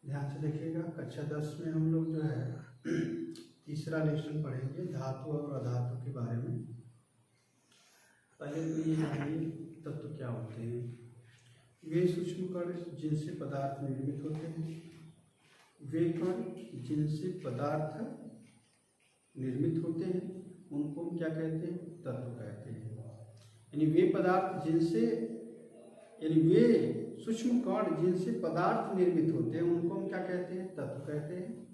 ध्यान से देखिएगा। कक्षा 10 में हम लोग जो है तीसरा लेसन पढ़ेंगे धातु और अधातु के बारे में। पहले तो ये जानिए तत्व क्या होते हैं। वे सूक्ष्म कण जिनसे पदार्थ निर्मित होते हैं। वे कण जिनसे पदार्थ निर्मित होते हैं उनको हम क्या कहते हैं? तत्व कहते हैं। यानी वे पदार्थ जिनसे वे सूक्ष्म कण जिनसे पदार्थ निर्मित होते हैं उनको हम क्या कहते हैं? तत्व कहते हैं।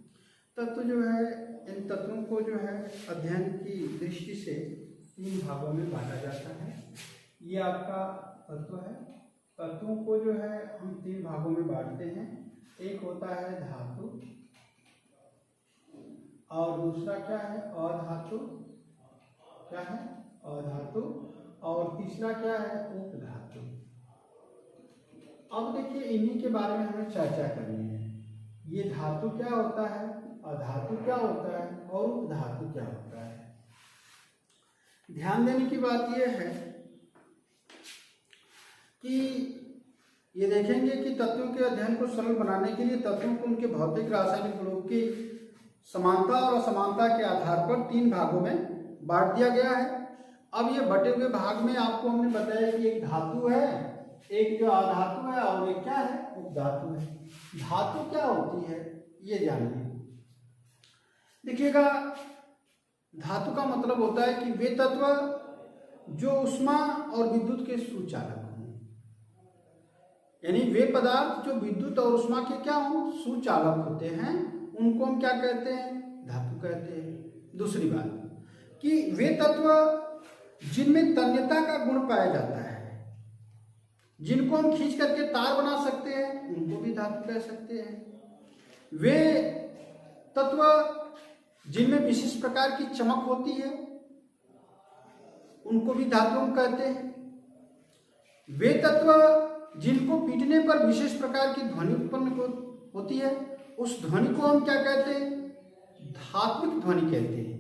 तत्व जो है, इन तत्वों को जो है अध्ययन की दृष्टि से 3 भागों में बांटा जाता है। ये आपका तत्व है। तत्वों को जो है हम 3 भागों में बांटते हैं। एक होता है धातु, और दूसरा क्या है? अधातु। क्या है? अधातु। और तीसरा क्या है? उपधातु। अब देखिए इन्हीं के बारे में हमें चर्चा करनी है। ये धातु क्या होता है, अधातु क्या होता है और उपधातु क्या होता है। ध्यान देने की बात यह है कि ये देखेंगे कि तत्वों के अध्ययन को सरल बनाने के लिए तत्वों को उनके भौतिक रासायनिक गुणों की समानता और असमानता के आधार पर 3 भागों में बांट दिया गया है। अब ये बटे हुए भाग में आपको हमने बताया कि एक धातु है, एक जो अधातु है और एक क्या है? उपधातु है। धातु क्या होती है ये जानिए। देखिएगा, धातु का मतलब होता है कि वे तत्व जो ऊष्मा और विद्युत के सुचालक हों। यानी वे पदार्थ जो विद्युत और ऊष्मा के क्या हों? सुचालक होते हैं, उनको हम क्या कहते हैं? धातु कहते हैं। दूसरी बात कि वे तत्व जिनमें तन्यता का गुण पाया जाता है, जिनको हम खींच करके तार बना सकते हैं, उनको भी धातु कह सकते हैं। वे तत्व जिनमें विशिष्ट प्रकार की चमक होती है, उनको भी धातु हम कहते हैं। वे तत्व जिनको पीटने पर विशेष प्रकार की ध्वनि उत्पन्न होती है, उस ध्वनि को हम क्या कहते हैं? धात्विक ध्वनि कहते हैं।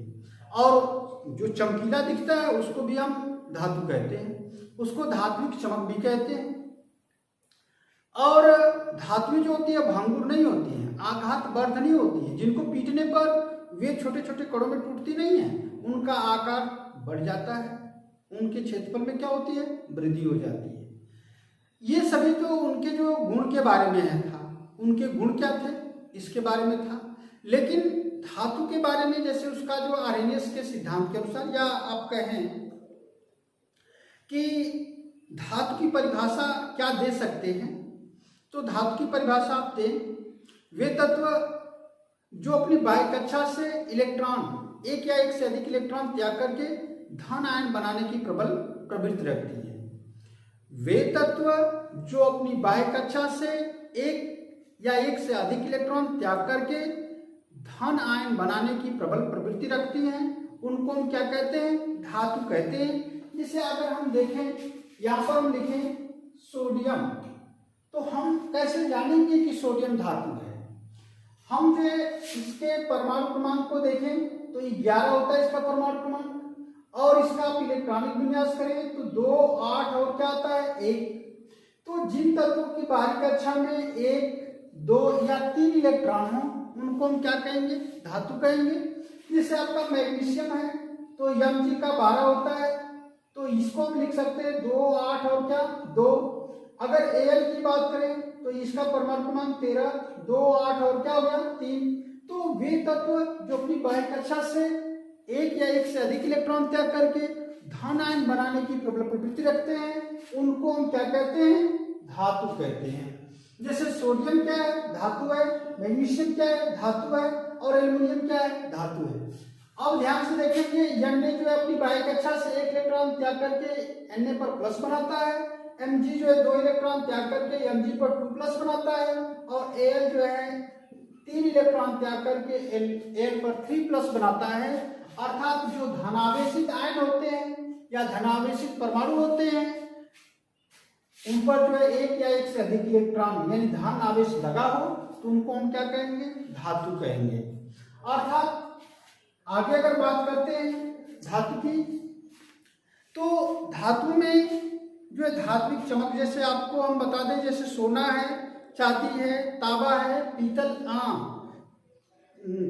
और जो चमकीला दिखता है उसको भी हम धातु कहते हैं, उसको धात्विक चमक भी कहते हैं। और धातु जो होती है भंगुर नहीं होती है, आघात वर्धनी होती है। जिनको पीटने पर वे छोटे छोटे कणों में टूटती नहीं है, उनका आकार बढ़ जाता है, उनके क्षेत्रफल में क्या होती है? वृद्धि हो जाती है। ये सभी तो उनके जो गुण के बारे में है था। उनके गुण क्या थे इसके बारे में था। लेकिन धातु के बारे में, जैसे उसका जो आर्हेनियस के सिद्धांत के अनुसार, या आप कहें कि धातु की परिभाषा क्या दे सकते हैं, तो धातु की परिभाषा आप दें, वे तत्व जो अपनी बाह्य कक्षा से इलेक्ट्रॉन, एक या एक से अधिक इलेक्ट्रॉन त्याग करके धन आयन बनाने की प्रबल प्रवृत्ति रखती है। वे तत्व जो अपनी बाह्य कक्षा से एक या एक से अधिक इलेक्ट्रॉन त्याग करके धन आयन बनाने की प्रबल प्रवृत्ति रखती हैं, उनको हम क्या कहते हैं? धातु कहते हैं। जैसे अगर हम देखें, यहाँ पर हम लिखें सोडियम, तो हम कैसे जानेंगे कि सोडियम धातु है? हम जो इसके परमाणु क्रमांक को देखें तो 11 होता है इसका परमाणु क्रमांक, और इसका आप इलेक्ट्रॉनिक विन्यास करें तो 2, 8 और क्या आता है? 1। तो जिन तत्वों की बाहरी कक्षा में 1, 2 या 3 इलेक्ट्रॉन हो, उनको हम क्या कहेंगे? धातु कहेंगे। जैसे आपका मैग्नीशियम है तो Mg का 12 होता है, तो इसको हम लिख सकते हैं 2, 8 और क्या? 2। अगर Al की बात करें तो इसका परमाणु क्रमांक 13, 2, 8 और क्या हो गया? 3। तो वे तत्व जो अपनी बाह्य कक्षा से एक या एक से अधिक इलेक्ट्रॉन त्याग करके धन आयन बनाने की प्रबल प्रवृत्ति रखते हैं, उनको हम क्या कहते हैं? धातु कहते हैं। जैसे सोडियम क्या है? धातु है। मैग्नीशियम क्या है? धातु है। और एल्युमिनियम क्या है? धातु है। अब ध्यान से देखेंगे, Na जो है अपनी बाह्य कक्षा से 1 इलेक्ट्रॉन त्याग करके Na पर प्लस बनाता है, Mg जो है 2 इलेक्ट्रॉन त्याग करके Mg पर 2 प्लस बनाता है, और Al जो है 3 इलेक्ट्रॉन त्याग करके Al पर 3 प्लस बनाता है। अर्थात जो धनावेशित आयन होते हैं या धनावेशित परमाणु होते हैं, उन पर जो है 1 या 1 से अधिक इलेक्ट्रॉन यानी धन आवेश लगा हो, तो उनको हम क्या कहेंगे? धातु कहेंगे। अर्थात आगे अगर बात करते हैं धातु की, तो धातु में जो है धात्विक चमक, जैसे आपको हम बता दें, जैसे सोना है चांदी है, तांबा है, पीतल,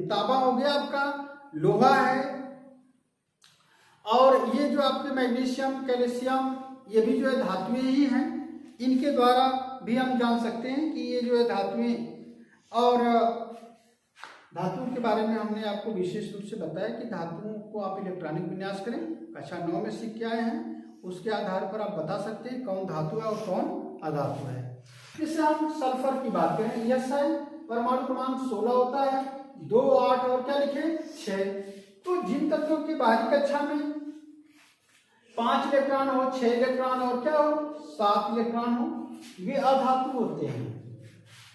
तांबा हो गया आपका, लोहा है, और ये जो आपके मैग्नीशियम, कैल्शियम, ये भी जो है धातुएं ही हैं। इनके द्वारा भी हम जान सकते हैं कि ये जो है धातुएं, और धातुओं के बारे में हमने आपको विशेष रूप से बताया कि धातुओं को आप इलेक्ट्रॉनिक विन्यास करें, कक्षा 9 में सीख के आए हैं, उसके आधार पर आप बता सकते हैं कौन धातु है और कौन अधातु है। जैसे हम सल्फर की बात करें, यस है, परमाणु क्रमांक 16 होता है, 2, 8 और क्या लिखे 6। तो जिन तत्वों की बाहरी कक्षा में 5 इलेक्ट्रॉन हो, 6 इलेक्ट्रॉन और क्या हो 7 इलेक्ट्रॉन हो, वे अधातु होते हैं।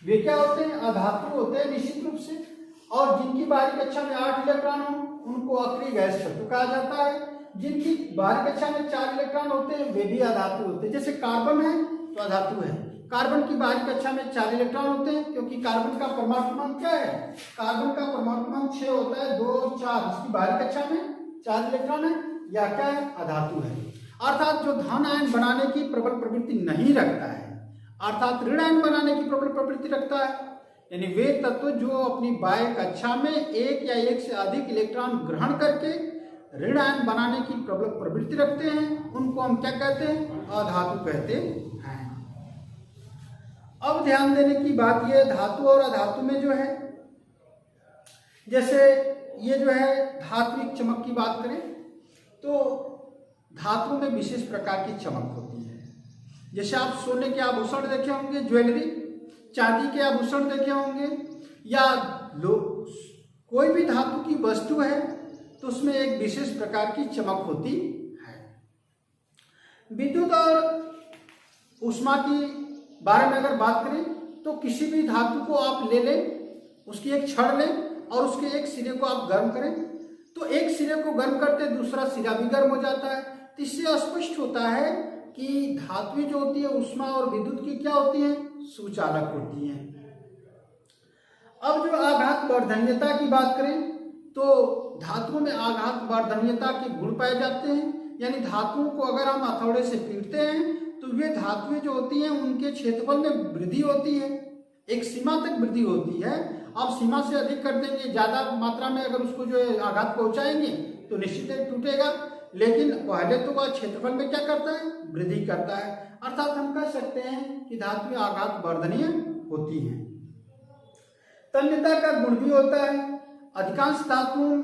वे क्या होते हैं? अधातु होते हैं निश्चित रूप से। और जिनकी बाहरी कक्षा में 8 इलेक्ट्रॉन हो उनको अक्रिय गैस तत्व कहा जाता है। जिनकी बाहरी कक्षा में 4 इलेक्ट्रॉन होते हैं वे भी अधातु होते हैं। जैसे कार्बन है तो अधातु है। कार्बन की बाहरी कक्षा में 4 इलेक्ट्रॉन होते हैं क्योंकि कार्बन का परमाणु क्रमांक क्या है? कार्बन का परमाणु क्रमांक 6 होता है, 2 और 4। इसकी बाहरी कक्षा में 4 इलेक्ट्रॉन है, या क्या है? अधातु है। अर्थात जो धन आयन बनाने की प्रबल प्रवृत्ति नहीं रखता है, अर्थात ऋण आयन बनाने की प्रबल प्रवृत्ति रखता है, यानी वे तत्व जो अपनी बाह्य कक्षा में एक या एक से अधिक इलेक्ट्रॉन ग्रहण करके ऋण आयन बनाने की प्रबल प्रवृत्ति रखते हैं, उनको हम क्या कहते हैं? अधातु कहते हैं। अब ध्यान देने की बात यह, धातु और अधातु में जो है, जैसे ये जो है धात्विक चमक की बात करें तो धातु में विशेष प्रकार की चमक होती है। जैसे आप सोने के आभूषण देखे होंगे, ज्वेलरी, चांदी के आभूषण देखे होंगे, या कोई भी धातु की वस्तु है तो उसमें एक विशेष प्रकार की चमक होती है। विद्युत और ऊष्मा की बारे में अगर बात करें तो किसी भी धातु को आप ले लें, उसकी एक छड़ लें और उसके एक सिरे को आप गर्म करें तो एक सिरे को गर्म करते दूसरा सिरा भी गर्म हो जाता है। तो इससे स्पष्ट होता है कि धातुएं जो होती है ऊष्मा और विद्युत की क्या होती हैं? सुचालक होती हैं। अब जो आघात वर्धनीयता की बात करें तो धातुओं में आघात वर्धनीयता के गुण पाए जाते हैं, यानी धातुओं को अगर हम हथौड़े से पीटते हैं तो वे धातुएं जो होती हैं उनके क्षेत्रफल में वृद्धि होती है, एक सीमा तक वृद्धि होती है। अब सीमा से अधिक कर देंगे, ज्यादा मात्रा में अगर उसको जो है आघात पहुंचाएंगे तो निश्चित ही टूटेगा, लेकिन पहले तो वह क्षेत्रफल में क्या करता है? वृद्धि करता है। अर्थात हम कह सकते हैं कि धातुएं आघात वर्धनीय होती हैं। तन्यता का गुण भी होता है। अधिकांश धातुओं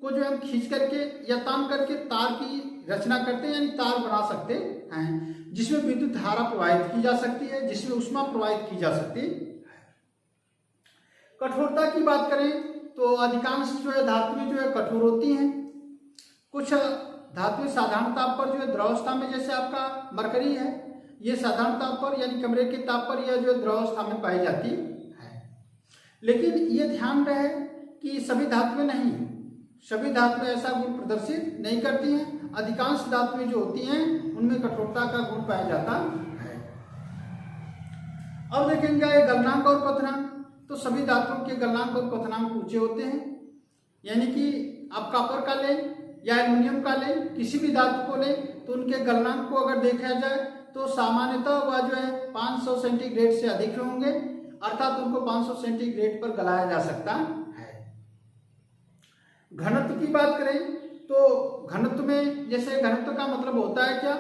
को जो हम खींच करके या तान करके तार की रचना करते हैं, यानी तार बना सकते हैं जिसमें विद्युत धारा प्रवाहित की जा सकती है, जिसमें ऊष्मा प्रवाहित की जा सकती है। कठोरता की बात करें तो अधिकांश जो है धातुएं जो है कठोर होती हैं। कुछ धातुएं साधारण ताप पर जो है द्रवावस्था में, जैसे आपका मरकरी है, ये साधारण ताप पर यानी कमरे के ताप पर यह जो है द्रवावस्था में पाई जाती है। लेकिन ये ध्यान रहे कि सभी धातुएं नहीं, सभी धातुएं ऐसा गुण प्रदर्शित नहीं करती हैं। अधिकांश धातुएं जो होती हैं उनमें कठोरता का गुण पाया जाता है। अब देखेंगे गलनांक और क्वथनांक। तो सभी धातुओं के गलनांक और क्वथनांक ऊंचे होते हैं, यानी कि आप कॉपर का लें या एल्युमिनियम का लें, किसी भी धातु को लें तो उनके गलनांक को अगर देखा जाए तो सामान्यतः वह जो है 500 सेंटीग्रेड से अधिक होंगे, अर्थात उनको 500 सेंटीग्रेड पर गलाया जा सकता है। घनत्व की बात करें तो घनत्व में, जैसे घनत्व का मतलब होता है क्या?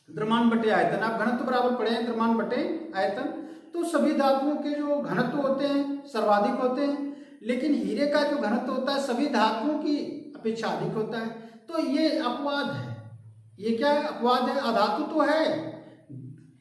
द्रव्यमान बटे आयतन। आप घनत्व बराबर पढ़े हैं द्रव्यमान बटे आयतन। तो सभी धातुओं के जो घनत्व होते हैं सर्वाधिक होते हैं, लेकिन हीरे का जो घनत्व होता है सभी धातुओं की अपेक्षा अधिक होता है। तो ये अपवाद है। ये क्या है? अपवाद है। अधातु तो है,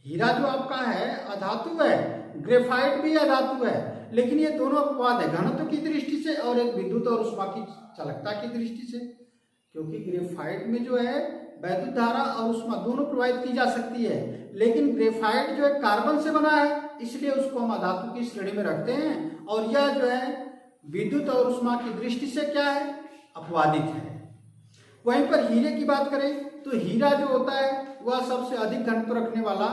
हीरा जो आपका है अधातु है, ग्रेफाइट भी अधातु है, लेकिन ये दोनों अपवाद है, घनत्व की दृष्टि से और एक विद्युत और ऊष्मा की चालकता की दृष्टि से। क्योंकि ग्रेफाइट में जो है वैद्युत धारा और ऊष्मा दोनों प्रवाहित की जा सकती है, लेकिन ग्रेफाइट जो है कार्बन से बना है, इसलिए उसको हम अधातु की श्रेणी में रखते हैं, और यह जो है विद्युत और ऊष्मा की दृष्टि से क्या है? अपवादित है। वहीं पर हीरे की बात करें तो हीरा जो होता है वह सबसे अधिक घनत्व रखने वाला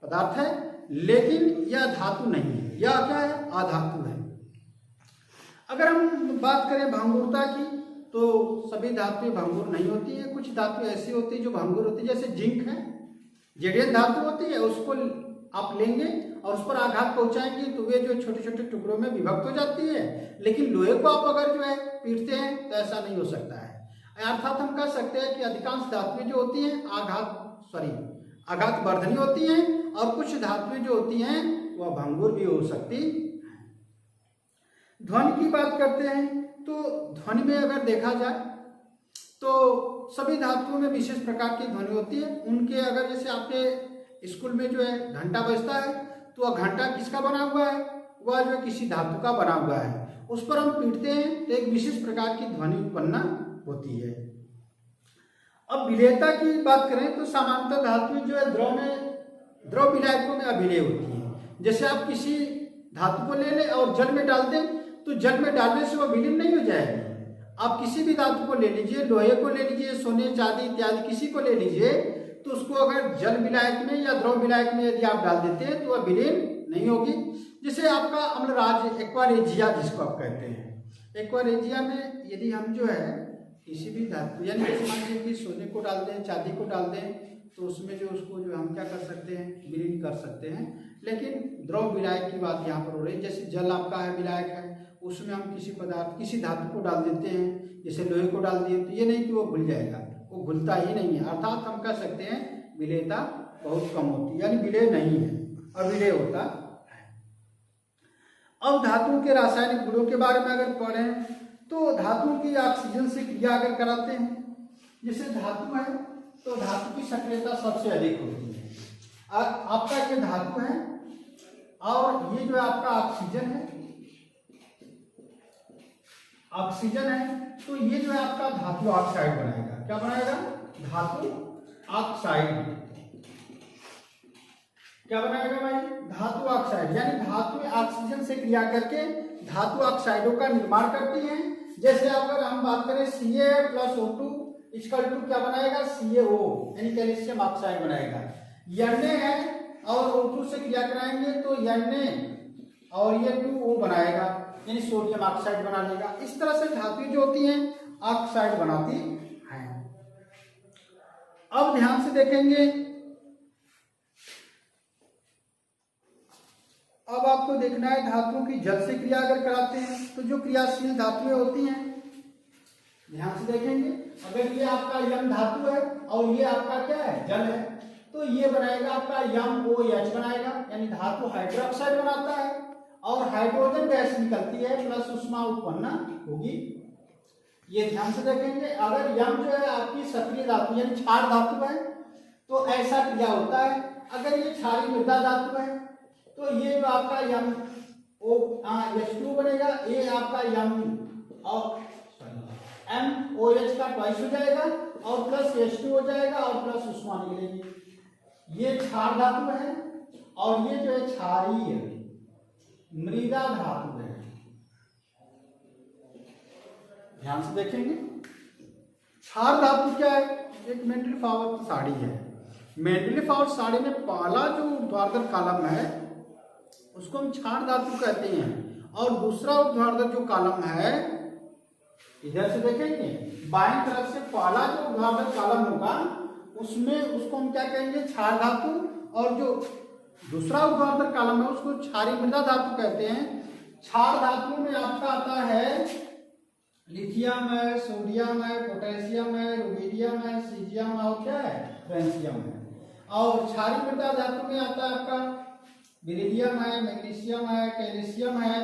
पदार्थ है, लेकिन यह धातु नहीं है, यह क्या है? अधातु है। अगर हम बात करें भंगुरता की तो सभी धातुएं भंगुर नहीं होती है। कुछ धातु ऐसी होती है जो भंगुर होती है, जैसे जिंक है, जड़ीय धातु होती है, उसको आप लेंगे और उस पर आघात पहुंचाएंगे तो वे जो छोटे छोटे टुकड़ों में विभक्त हो जाती है। लेकिन लोहे को आप अगर जो है पीटते हैं तो ऐसा नहीं हो सकता है। अर्थात हम कह सकते हैं कि अधिकांश धातुएं जो होती हैं आघात वर्धनी होती हैं और कुछ धातुएं जो होती हैं वह भंगुर भी हो सकती हैं। ध्वनि की बात करते हैं तो ध्वनि में अगर देखा जाए तो सभी धातुओं में विशेष प्रकार की ध्वनि होती है। उनके अगर जैसे आपके स्कूल में जो है घंटा बजता है तो वह घंटा किसका बना हुआ है, वह जो है किसी धातु का बना हुआ है। उस पर हम पीटते हैं तो एक विशेष प्रकार की ध्वनि उत्पन्न होती है। अब विलेयता की बात करें तो सामान्यतः धातुएं जो है द्रव विलायकों में अभिलेय होती हैं। जैसे आप किसी धातु को ले लें और जल में डाल दें तो जल में डालने से वह विलीन नहीं हो जाएगी। आप किसी भी धातु को ले लीजिए, लोहे को ले लीजिए, सोने चांदी इत्यादि किसी को ले लीजिए, तो उसको अगर जल विलायक में या द्रव विलायक में यदि आप डाल देते हैं तो वह विलीन नहीं होगी। जैसे आपका अम्लराज एक्वारेजिया जिसको आप कहते हैं, एक्वारेजिया में यदि हम जो है किसी भी धातु यानी मान लीजिए कि सोने को डाल दें, चांदी को डाल दें तो उसमें जो उसको जो हम क्या कर सकते हैं, विलीन कर सकते हैं। लेकिन द्रव विलायक की बात यहाँ पर हो रही है। जैसे जल आपका है विलायक है, उसमें हम किसी धातु को डाल देते हैं, जैसे लोहे को डाल दिए, तो ये नहीं कि वो घुल जाएगा, वो घुलता ही नहीं है। अर्थात हम कह सकते हैं विलेयता बहुत कम होती है, यानी विलेय नहीं है, अविलेय होता है। अब धातुओं के रासायनिक गुणों के बारे में अगर पढ़ें तो धातुओं की ऑक्सीजन से क्रिया अगर कराते हैं, जैसे धातु है तो धातु की सक्रियता सबसे अधिक होती है। आपका ये धातु है और ये जो आपका ऑक्सीजन है तो ये जो है आपका धातु ऑक्साइड बनाएगा। क्या बनाएगा? धातु ऑक्साइड। क्या बनाएगा भाई? धातु ऑक्साइड। यानी धातु ऑक्सीजन से क्रिया करके धातु ऑक्साइडों का निर्माण करती हैं। जैसे अगर हम बात करें CaO2 = क्या बनाएगा? CaO यानी कैल्शियम ऑक्साइड बनाएगा। Na है और O2 से क्रिया कराएंगे तो Na और ये 2O बनाएगा, यानी सोडियम ऑक्साइड बना लेगा। इस तरह से धातुएं जो होती हैं ऑक्साइड बनाती हैं। अब ध्यान से देखेंगे, अब आपको देखना है धातुओं की जल से क्रिया अगर कराते हैं तो जो क्रियाशील धातुएं होती हैं, ध्यान से देखेंगे। अगर ये आपका यम धातु है और ये आपका क्या है? जल है, तो ये बनाएगा आपका MOH बनाएगा, यानी धातु हाइड्रोक्साइड बनाता है और हाइड्रोजन गैस निकलती है प्लस ऊष्मा उत्पन्न होगी। ये ध्यान से देखेंगे। अगर यम जो है आपकी सक्रिय धातु यानी क्षार धातु है तो ऐसा क्रिया होता है। अगर ये क्षारीय मृदा धातु है तो ये जो आपका H2 बनेगा, ये आपका MOH का ट्वाइस हो जाएगा और प्लस H2 हो जाएगा और प्लस ऊष्मा निकलेगी। ये क्षार धातु है और ये जो है क्षारीय मृदा धातु है। ध्यान से देखेंगे। क्षार धातु क्या है? एक मेंडलीफ आवर्त सारणी है। मेंडलीफ आवर्त सारणी में पहला जो ऊर्ध्वाधर कॉलम है उसको हम क्षार धातु कहते हैं और दूसरा ऊर्ध्वाधर जो कॉलम है, इधर से देखेंगे, बाईं तरफ से पहला जो ऊर्ध्वाधर कॉलम होगा उसको हम क्या कहेंगे? क्षार धातु, और जो दूसरा ऊर्ध्वाधर कॉलम है उसको क्षारीय मृदा धातु कहते हैं। क्षार धातु में आपका आता है लिथियम है, सोडियम है, पोटेशियम है, रुबिडियम है, सीजियम और क्या है? फ्रेंशियम है। और क्षारीय मृदा धातु में आता है आपका बेरिलियम है, मैग्नीशियम है, कैल्शियम है,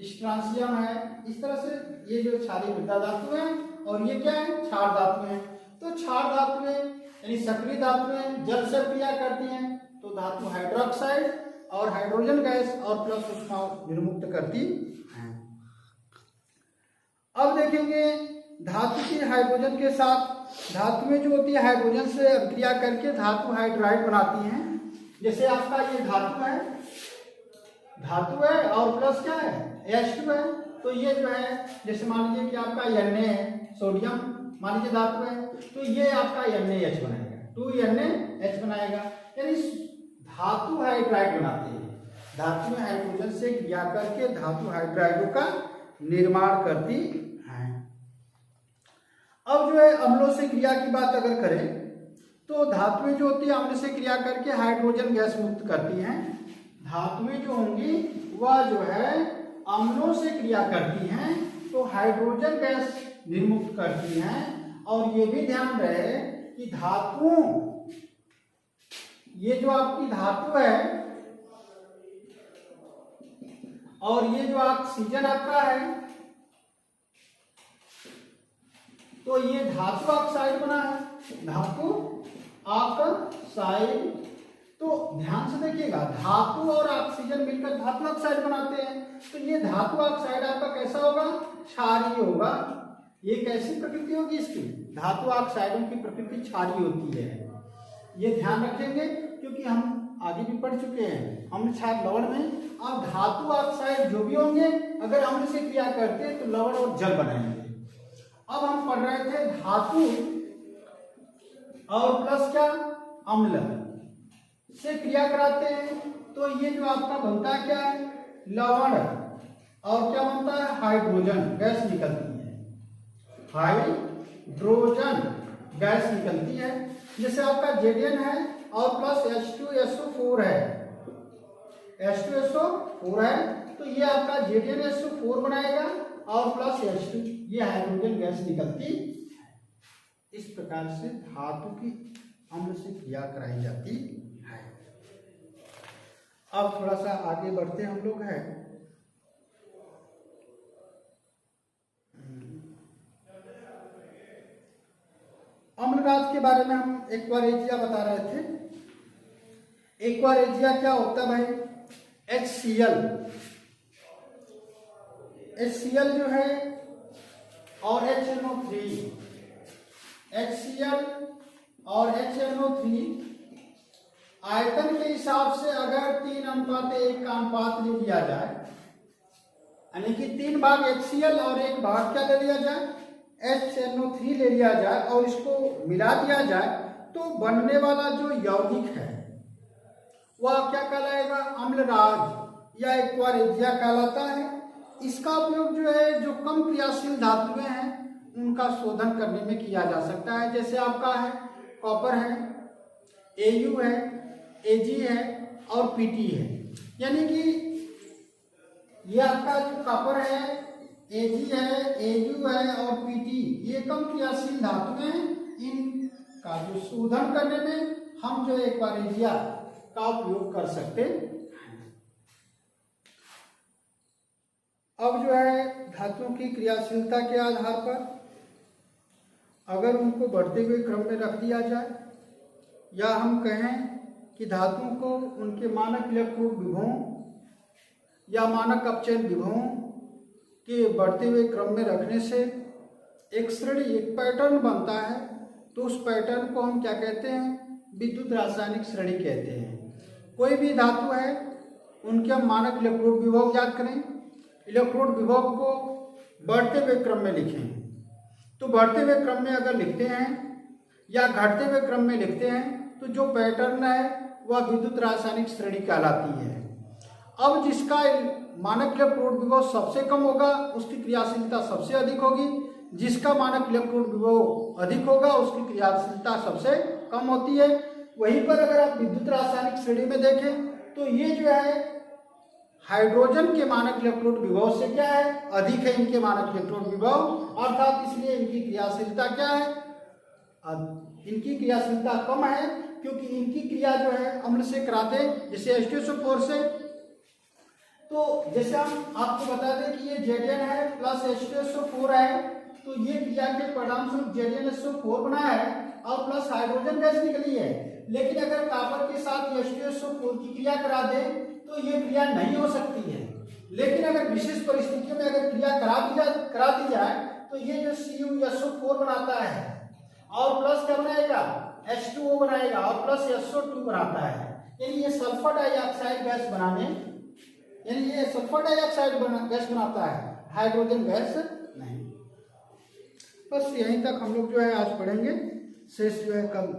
स्ट्रांशियम है। इस तरह से ये जो क्षारीय मृदा धातु है और ये क्या है? क्षार धातु है। तो क्षार धातुएं यानी सक्रिय धातुएं जल से क्रिया करती हैं तो धातु हाइड्रोक्साइड और हाइड्रोजन गैस और प्लस ऊष्मा निर्मुक्त करती है। अब देखेंगे धातु की हाइड्रोजन के साथ धातुएं जो होती है हाइड्रोजन से अभिक्रिया करके धातु हाइड्राइड बनाती हैं। जैसे आपका ये धातु है और प्लस क्या है? H2 है, तो ये जो है जैसे मान लीजिए कि आपका Na है, सोडियम मान लीजिए धातु है तो ये आपका NaH बनाएगा, 2NaH बनाएगा, यानी धातु हाइड्राइड बनाते हैं। धातु में हाइड्रोजन से क्रिया करके धातु हाइड्राइडों का निर्माण करती हैं। अब जो है अम्लों से क्रिया की बात अगर करें तो धातुएं जो होती है अम्ल से क्रिया करके हाइड्रोजन गैस मुक्त करती हैं। धातुएं जो होंगी वह जो है अम्लों से क्रिया करती हैं तो हाइड्रोजन गैस निर्मुक्त करती हैं। और ये भी ध्यान रहे कि धातुओं, ये जो आपकी धातु है और ये जो ऑक्सीजन आपका है तो ये धातु ऑक्साइड बना है, धातु ऑक्साइड। तो ध्यान से देखिएगा, धातु और ऑक्सीजन मिलकर धातु ऑक्साइड बनाते हैं। तो ये धातु ऑक्साइड आपका कैसा होगा? क्षारीय होगा। ये कैसी प्रकृति होगी इसकी? धातु ऑक्साइडों की प्रकृति क्षारीय होती है। ये ध्यान रखेंगे क्योंकि हम आगे भी पढ़ चुके हैं अम्ल क्षार लवण में। अब धातु ऑक्साइड जो भी होंगे अगर अम्ल से क्रिया करते हैं तो लवण और जल बनाएंगे। अब हम पढ़ रहे थे धातु और प्लस क्या? अम्ल से क्रिया कराते हैं तो ये जो आपका बनता है क्या है? लवण। और क्या बनता है? हाइड्रोजन गैस निकलती है, हाइड्रोजन गैस निकलती है। जैसे आपका जेडियन है और प्लस H2SO4 है, H2SO4 है तो ये आपका JDnSO4 बनाएगा और प्लस H2, ये हाइड्रोजन गैस निकलती है। इस प्रकार से धातु की अम्ल से क्रिया कराई जाती है। अब थोड़ा सा आगे बढ़ते हम लोग हैं। अम्लराज के बारे में हम एक्वारेजिया बता रहे थे। एक्वारेजिया क्या होता है भाई? HCl, HCl जो है और HNO3, HCl और HNO3 आयतन के हिसाब से अगर 3:1 का अनुपात ले लिया जाए, यानी कि 3 भाग HCl और 1 भाग क्या ले लिया जाए? HNO3 ले लिया जाए और इसको मिला दिया जाए तो बनने वाला जो यौगिक है वह क्या कहलाएगा? अम्लराज या एक्वारेजिया कहलाता है। इसका उपयोग जो है जो कम क्रियाशील धातुएं हैं उनका शोधन करने में किया जा सकता है। जैसे आपका है कॉपर है, Au है, Ag है और Pt है। यानी कि ये आपका जो कॉपर है, Ag है, Au है और Pt, ये कम क्रियाशील धातुएं हैं। इनका जो शोधन करने में हम जो एक्वारेजिया का उपयोग कर सकते हैं। अब जो है धातुओं की क्रियाशीलता के आधार पर अगर उनको बढ़ते हुए क्रम में रख दिया जाए या हम कहें कि धातुओं को उनके मानक इलेक्ट्रोड विभवों या मानक अपचयन विभवों के बढ़ते हुए क्रम में रखने से एक श्रेणी, एक पैटर्न बनता है। तो उस पैटर्न को हम क्या कहते हैं? विद्युत रासायनिक श्रेणी कहते हैं। कोई भी धातु है उनके हम मानक इलेक्ट्रोड विभव याद करें, इलेक्ट्रोड विभव को बढ़ते हुए क्रम में लिखें। तो बढ़ते हुए क्रम में अगर लिखते हैं या घटते हुए क्रम में लिखते हैं तो जो पैटर्न है वह विद्युत रासायनिक श्रेणी कहलाती है। अब जिसका मानक इलेक्ट्रोड विभव सबसे कम होगा उसकी क्रियाशीलता सबसे अधिक होगी, जिसका मानक इलेक्ट्रोड विभव अधिक होगा उसकी क्रियाशीलता सबसे कम होती है। वहीं पर अगर आप विद्युत रासायनिक श्रेणी में देखें तो ये जो है हाइड्रोजन के मानक इलेक्ट्रोड विभव से क्या है? अधिक है इनके मानक इलेक्ट्रोड विभव, अर्थात इसलिए इनकी क्रियाशीलता क्या है? इनकी क्रियाशीलता कम है क्योंकि इनकी क्रिया जो है अम्ल से कराते हैं, जैसे H2SO4 से। तो जैसे हम आपको बता दें कि ये Zn है प्लस H2SO4 है तो ये क्रिया के परिणाम स्वरूप ZnSO4 बना है और प्लस हाइड्रोजन गैस निकली है। लेकिन अगर कॉपर के साथ H2SO4 की क्रिया करा दे तो ये क्रिया नहीं हो सकती है। लेकिन अगर विशेष परिस्थितियों में अगर क्रिया करा दी जाए तो ये जो CuSO4 बनाता है और प्लस क्या बनाएगा? H2O बनाएगा और प्लस SO2 बनाता है। यानी ये सल्फर डाइऑक्साइड गैस बनाने, यानी ये सल्फर डाइऑक्साइड गैस बनाता है, हाइड्रोजन गैस नहीं। बस यहीं तक हम लोग जो है आज पढ़ेंगे, शेष जो है कल